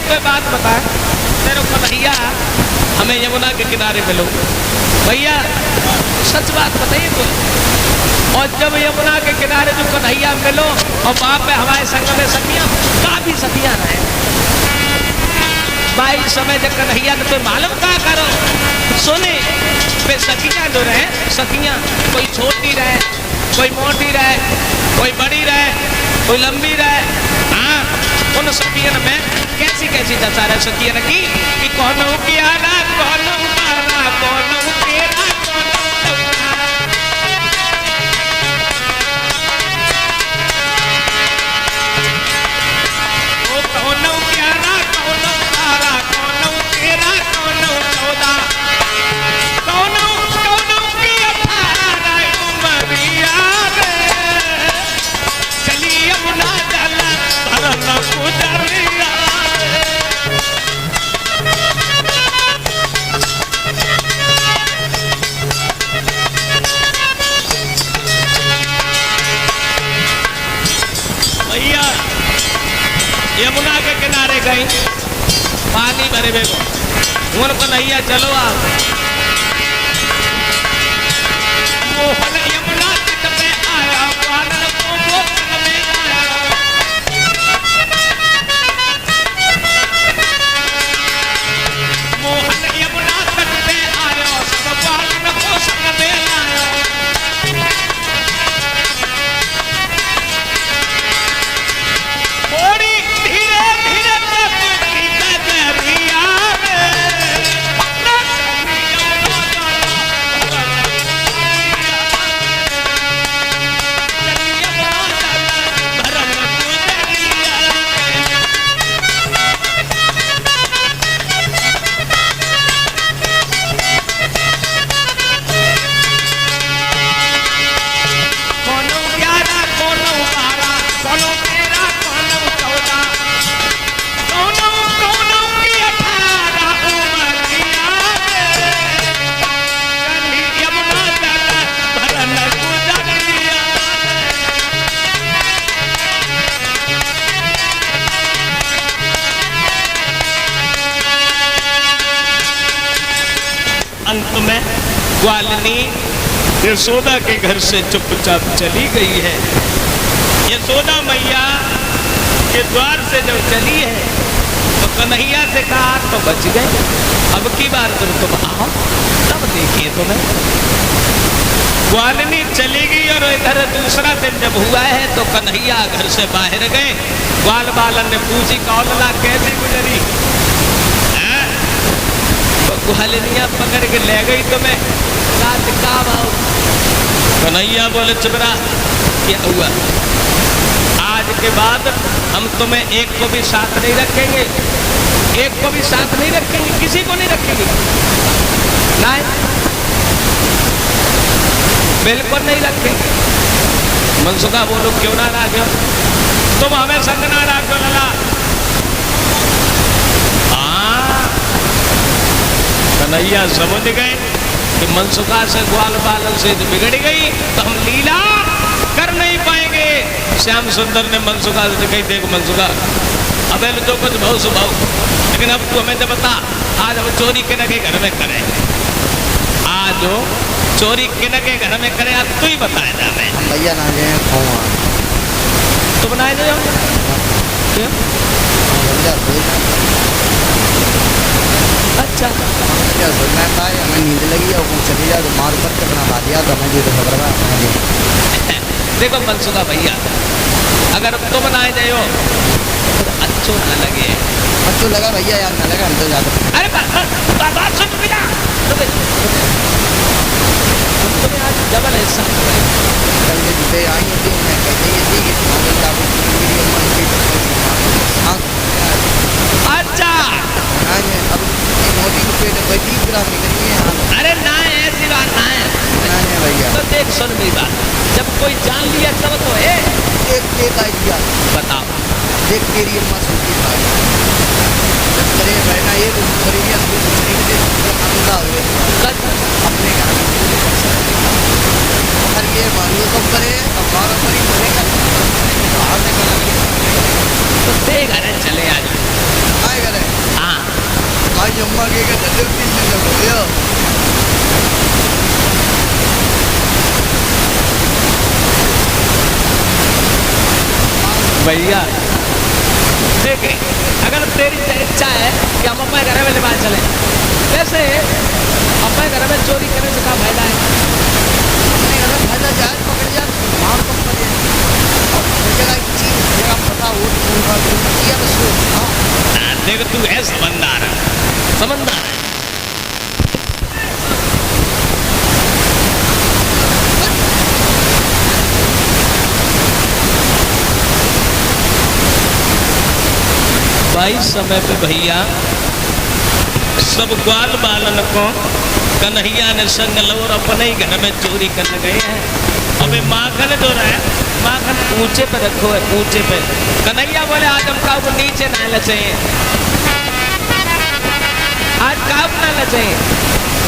कोई बात बता, तेरे कन्हैया हमें यमुना के किनारे मिलो। भैया सच बात बताइए तुम। और जब यमुना के किनारे जो कन्हैया मिलो और वहां पे हमारे संग में सखियां, काफी सखियां रहे भाई। समय जब कन्हैया ने तो मालूम क्या करो, सुने वे सखियां जो रहे, सखियां कोई छोटी रहे, कोई मोटी रहे, कोई बड़ी रहे, कोई लंबी रहे। हाँ, उन सखियन में कैसी कैसी दशा रहे सखियन की कि कौन किया ना कौन मारा कौन तेरा यमुना के किनारे गई, पानी भरे बेगो उन कन्हैया चलो आप मोहन यमुना तट पे आया वानर को गोकुल में आया। मोहन यमुना तट पे आया सब वानर को संग में लाया। अंत में ग्वालिनी यशोदा के घर से चुपचाप चली गई है। यशोदा मैया के द्वार से जब चली है तो कन्हैया से कहा तो बच गए, अब की बार तुम आओ तब देखिए तुम्हें। ग्वालिनी चली गई और इधर दूसरा दिन जब हुआ है तो कन्हैया घर से बाहर गए। ग्वाल बालन ने पूछी कौलला कैसी गुजरी, ग्वालिनिया पकड़ के ले गई तुम्हें, रात काम आओ। कन्हैया बोले चुपरा क्या हुआ, आज के बाद हम तुम्हें एक को भी साथ नहीं रखेंगे, एक को भी साथ नहीं रखेंगे, किसी को नहीं रखेंगे, नहीं बिल्कुल नहीं रखेंगे। मनसुखा बोलो क्यों ना राखो, तुम हमें संग ना राखो लला। कन्हैया समझ गए कि मनसुखा से ग्वाल बालन से बिगड़ गई तो हम लीला कर नहीं पाएंगे। श्याम सुंदर ने मनसुखा से कही देख मनसुखा अब जो कुछ भाव सुभाव, लेकिन अब तू हमें तो बता आज हम चोरी किन के घर में करें, आज जो चोरी किन के घर में करें आज तू ही बताए ना। मैं भैया ना गए तो बनाए दो अच्छा क्या सोचना था, हमें नींद लगी और चली जाए तो मार पत्ते बना खा दिया तो हमें तो खबर है। देखो मनसुखा भैया अगर तुम बनाए जाओ तो अच्छो ना लगे, अच्छो लगा भैया यार ना लगा हम तो ज्यादा। अरे बात सुन भैया, तुम्हें आज डबल हिस्सा कल के जुटे आई थी मैं कहते ये थी कि अच्छा अब मोदी के पेट बैठी पूरा निकली है। अरे ना ऐसी बात ना है भैया तो देख सुन मेरी बात, जब कोई जान लिया तब तो है। एक आइडिया बताओ, देख तेरी अम्मा सुनती है जब करे बैठा ये तो करेगी अपनी दूसरी के अंधा हुए अपने घर और ये मान लो कब करे अब बारह परी मरेगा बाहर निकल तो देख अरे चले आज आएगा डिप्टी से जब हो गया भैया देखे, अगर तेरी इच्छा है कि हम अपने घर में निभाए चले, कैसे अपने घर में चोरी करने से क्या फायदा है? अपने घर में फायदा जाए पकड़ जाए मार कम करे और जगह की चीज जगह पता हो तो किया तो सो देख तू है समझदार, समझदार है। भाई समय पे भैया सब ग्वाल बालन को कन्हैया ने संग लो और अपने ही घर में चोरी करने गए हैं। अबे माखन जो रहा है, माखन ऊंचे पे रखो है, ऊंचे पे। कन्हैया बोले आज हम काऊ को नीचे ना चाहिए, आज काऊ ना चाहिए।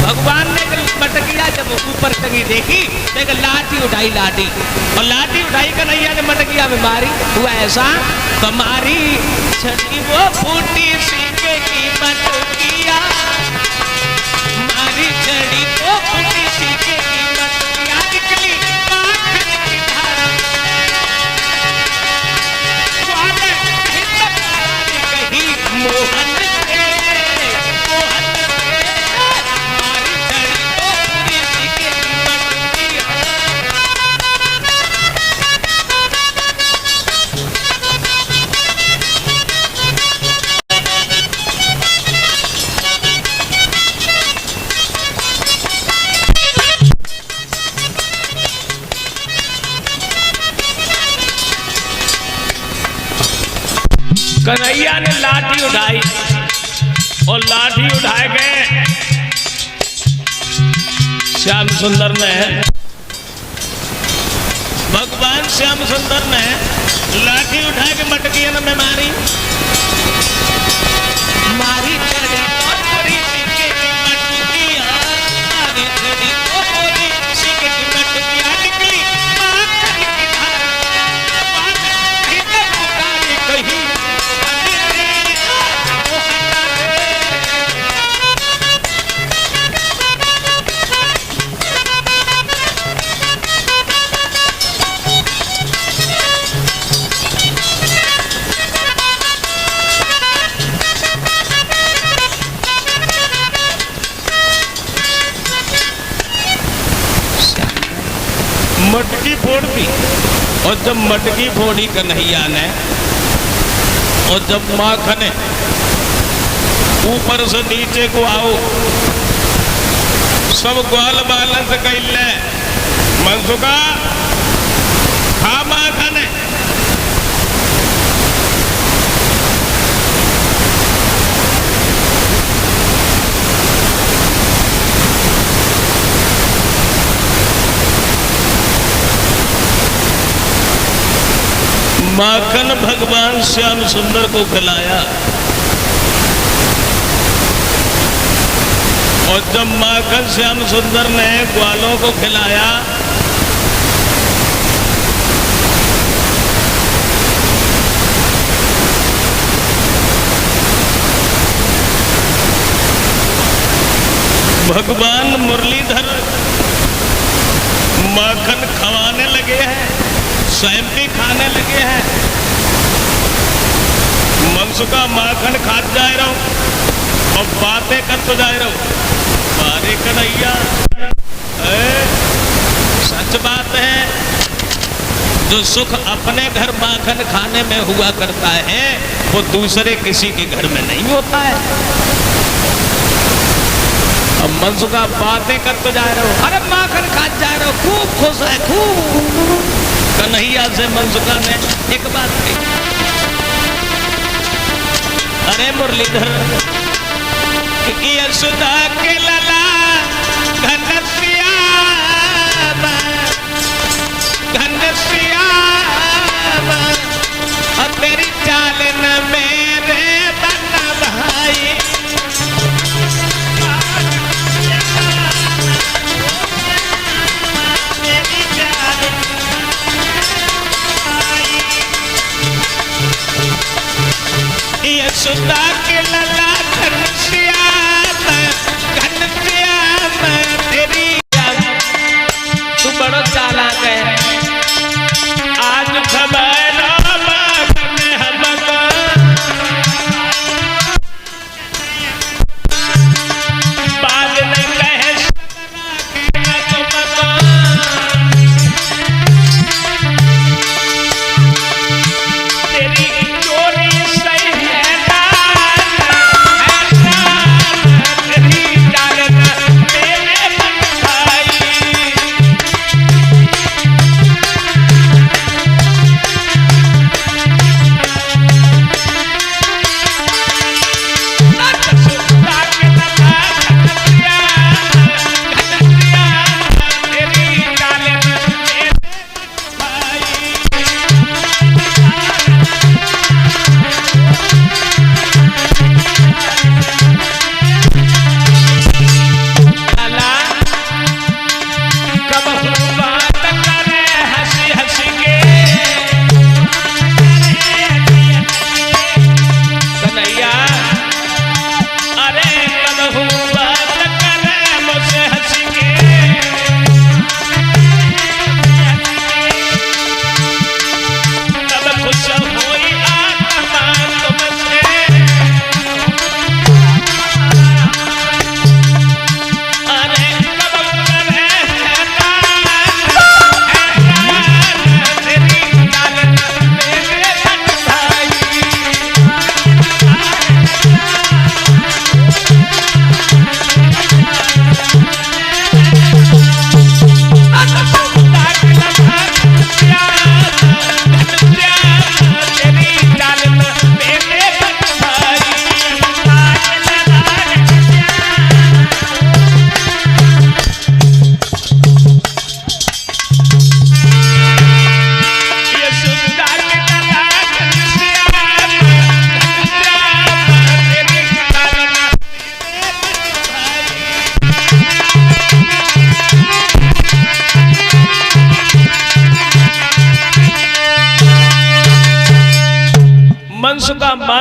भगवान ने मटकिया जब ऊपर टंगी देखी तो लाठी उठाई, लाठी और लाठी उठाई कन्हैया ने मटकिया में मारी। हुआ ऐसा तुम्हारी छड़ी वो फूटी सीके की मटकिया, मारी छड़ी वो फूटी सीके की मटकिया, निकली माखन की धारा, कही मोहन से, मोहन से, मारी छड़ी वो फूटी सीके की मटकिया। कन्हैया ने लाठी उठाई और लाठी उठाए गए श्याम सुंदर ने, भगवान श्याम सुंदर ने लाठी उठा के मटकिया में मारी, मारी छड़ी और पूरी सीके की मटकिया, मारी छड़ी और पूरी सीके की मटकिया, निकली माखन की धारा, माखन की पुकारे कही मटकी फोड़ दी। और जब मटकी फोड़ी कन्हैया ने और जब माखन ऊपर से नीचे को आओ सब ग्वाल बालन से कहले मनसुखा खा माखन। माखन भगवान श्याम सुंदर को खिलाया और जब माखन श्याम सुंदर ने ग्वालों को खिलाया भगवान मुरलीधर माखन खवाने लगे हैं, स्वयं भी खाने लगे हैं। मनसुखा माखन खात जाए रहो और बातें करते जाए रहो। बारे कन्हैया सच बात है, जो सुख अपने घर माखन खाने में हुआ करता है वो दूसरे किसी के घर में नहीं होता है। अब मनसुखा बातें करते जा रहे हो, अरे माखन खात जा रहे हो, खूब खुश है खूब। कन्हैया से मनसुखा ने एक बात कही, अरे मुरलीधर यशोदा के लला घनश्याम, घनश्याम और तेरी चाल न मेरे बन भाई। यशोदा के लला घनश्याम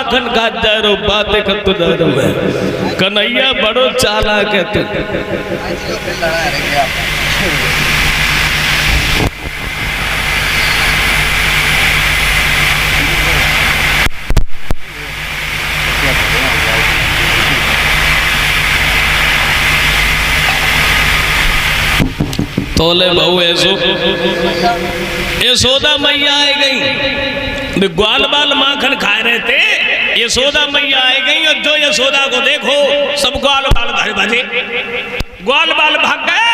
माखन का दारो बातें कर तू दारो है कन्हैया बड़ो चालाक है तू। तोले बहु यशोदा मैया आई गई, ग्वाल बाल माखन खा रहे थे, यशोदा मैया आई गई और जो यशोदा को देखो सब ग्वाल बाल घर भागे, ग्वाल बाल भाग गए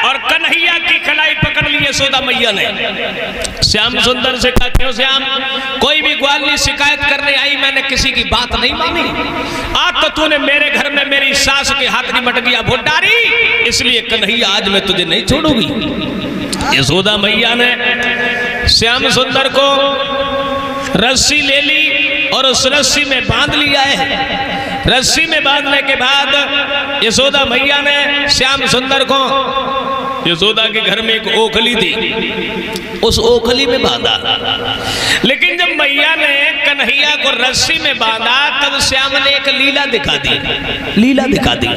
और कन्हैया की कलाई पकड़ ली यशोदा मैया ने। श्याम सुंदर से कहा क्यों श्याम, कोई भी ग्वाली शिकायत करने आई, मैंने किसी की बात नहीं मानी, आज तो तूने मेरे घर में मेरी सास के हाथ की मटकियां भोट डाली, इसलिए कन्हैया आज मैं तुझे नहीं छोड़ूंगी। यशोदा मैया ने श्याम सुंदर को रस्सी ले ली और उस रस्सी में बांध लिया है। रस्सी में बांधने के बाद यशोदा मैया ने श्याम सुंदर को, यशोदा के घर में एक ओखली थी, उस ओखली में बांधा। लेकिन जब मैया ने कन्हैया को रस्सी में बांधा तब श्याम ने एक लीला दिखा दी। लीला दिखा दी,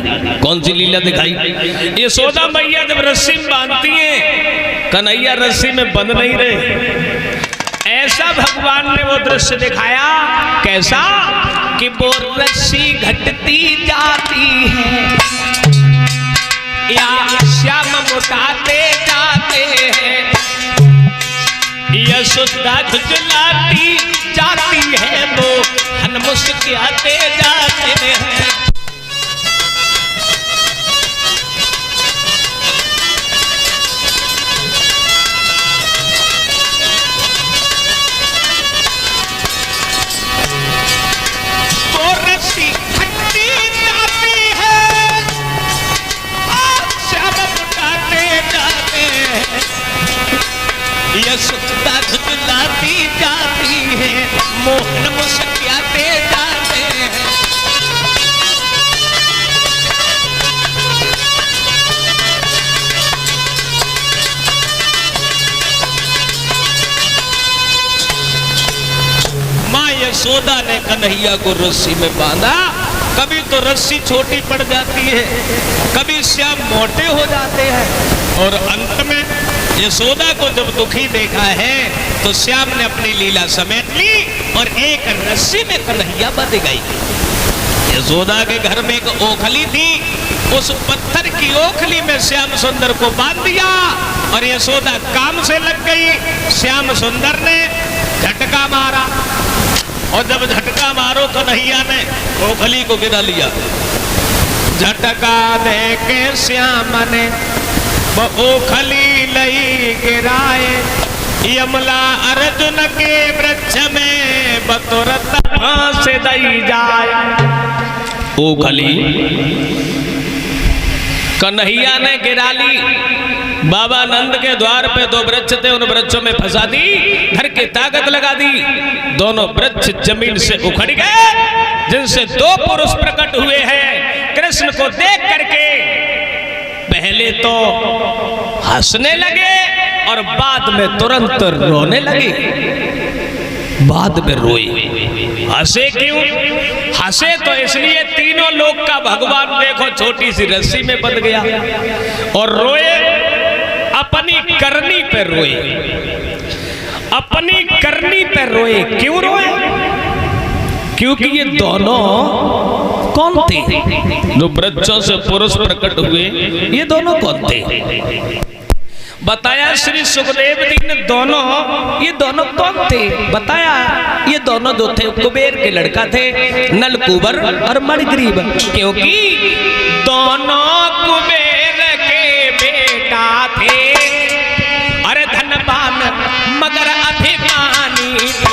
कौन सी लीला दिखाई? यशोदा मैया जब रस्सी में बांधती है, कन्हैया रस्सी में बंध नहीं रहे, ऐसा भगवान ने वो दृश्य दिखाया। कैसा कि वो रस्सी घटती जाती है या श्याम मोटाते जाते हैं, यशोदा झुझलाती जाती है, वो हन मुस्कुराते जाते हैं। यशोदा झुझलाती जाती है, मोहन मुस्कुराते जाते हैं। माँ यशोदा ने कन्हैया को रस्सी में बांधा। कभी तो रस्सी छोटी पड़ जाती है, कभी श्याम मोटे हो जाते हैं, और अंत में यशोदा को जब दुखी देखा है तो श्याम ने अपनी लीला समेट ली और एक रस्सी में कन्हैया बंध गई। यशोदा के घर में एक ओखली थी, उस पत्थर की ओखली में श्याम सुंदर को बांध दिया और यशोदा काम से लग गई। श्याम सुंदर ने झटका मारा और जब झटका मारो कन्हैया ने ओखली को गिरा लिया। झटका दे के श्याम ने वो ओखली लई गिराए, यमला अर्जुन के वृक्ष में बतुरत फांस दई जाए। ओखली कन्हैया ने गिरा ली। बाबा नंद के द्वार पे दो वृक्ष थे, उन वृक्षों में फंसा दी, धर के ताकत लगा दी, दोनों वृक्ष जमीन से उखड़ गए, जिनसे दो पुरुष प्रकट हुए हैं। कृष्ण को देख करके पहले तो हंसने लगे और बाद में तुरंत रोने लगे। बाद में रोए। हंसे क्यों? हंसे तो इसलिए तीनों लोग का भगवान देखो छोटी सी रस्सी में बंध गया, और रोए अपनी करनी पे रोए, अपनी करनी पे रोए। क्यों रोए? क्योंकि ये दोनों कौन थे? जो वृक्षों से पुरुष प्रकट हुए, ये दोनों कौन थे? बताया श्री सुखदेव जी ने दोनों, ये दोनों कौन थे? बताया ये दोनों जो थे कुबेर के लड़का थे, नलकुबर और मणिग्रीव। क्योंकि दोनों कुबेर के बेटा थे, अरे धनवान मगर अभिमानी थे।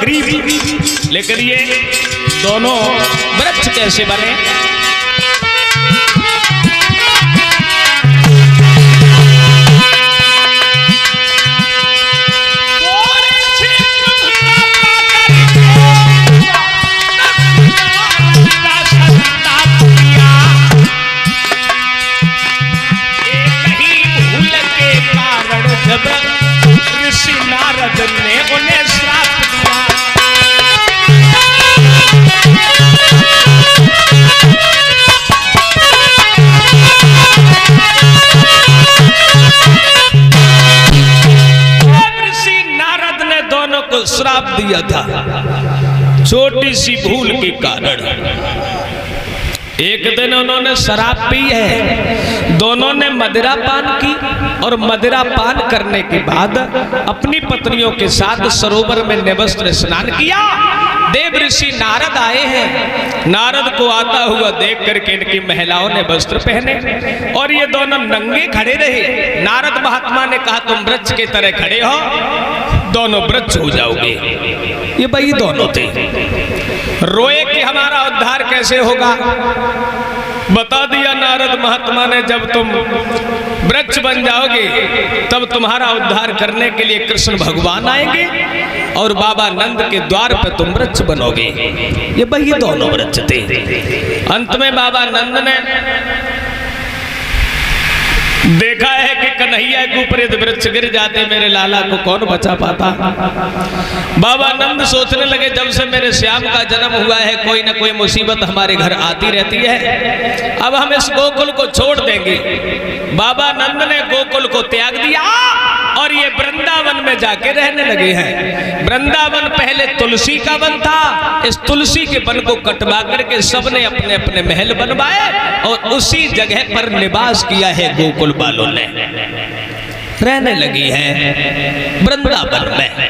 ग्रीव। लेकिन ये दोनों वृक्ष कैसे बने? ऋषि नारद ने उन्हें श्राप दिया। ऋषि नारद ने दोनों को श्राप दिया था छोटी सी भूल के कारण। एक दिन उन्होंने शराब पी है, दोनों ने मदिरा पान की और मदिरा पान करने के बाद अपनी पत्नियों के साथ सरोवर में निवस्त्र स्नान किया। देव ऋषि नारद आए हैं। नारद को आता हुआ देख करके इनकी महिलाओं ने वस्त्र पहने और ये दोनों नंगे खड़े रहे। नारद महात्मा ने कहा तुम वृक्ष के तरह खड़े हो, दोनों वृक्ष हो जाओगे। ये भाई दोनों थे। रोए कि हमारा उद्धार कैसे होगा? बता दिया नारद महात्मा ने जब तुम वृक्ष बन जाओगे तब तुम्हारा उद्धार करने के लिए कृष्ण भगवान आएंगे और बाबा नंद के द्वार पर तुम वृक्ष बनोगे। ये भाई दोनों वृक्ष थे। अंत में बाबा नंद ने देखा है कि कन्हैया के ऊपर यदि वृक्ष गिर जाते मेरे लाला को कौन बचा पाता। बाबा नंद सोचने लगे जब से मेरे श्याम का जन्म हुआ है कोई ना कोई मुसीबत हमारे घर आती रहती है, अब हम इस गोकुल को छोड़ देंगे। बाबा नंद ने गोकुल को त्याग दिया और ये वृंदावन में जाके रहने लगे हैं। वृंदावन पहले तुलसी का वन था। इस तुलसी के वन को कटवा करके सबने अपने अपने महल बनवाए और उसी जगह पर निवास किया है गोकुल वालों ने। रहने लगी है वृंदावन में।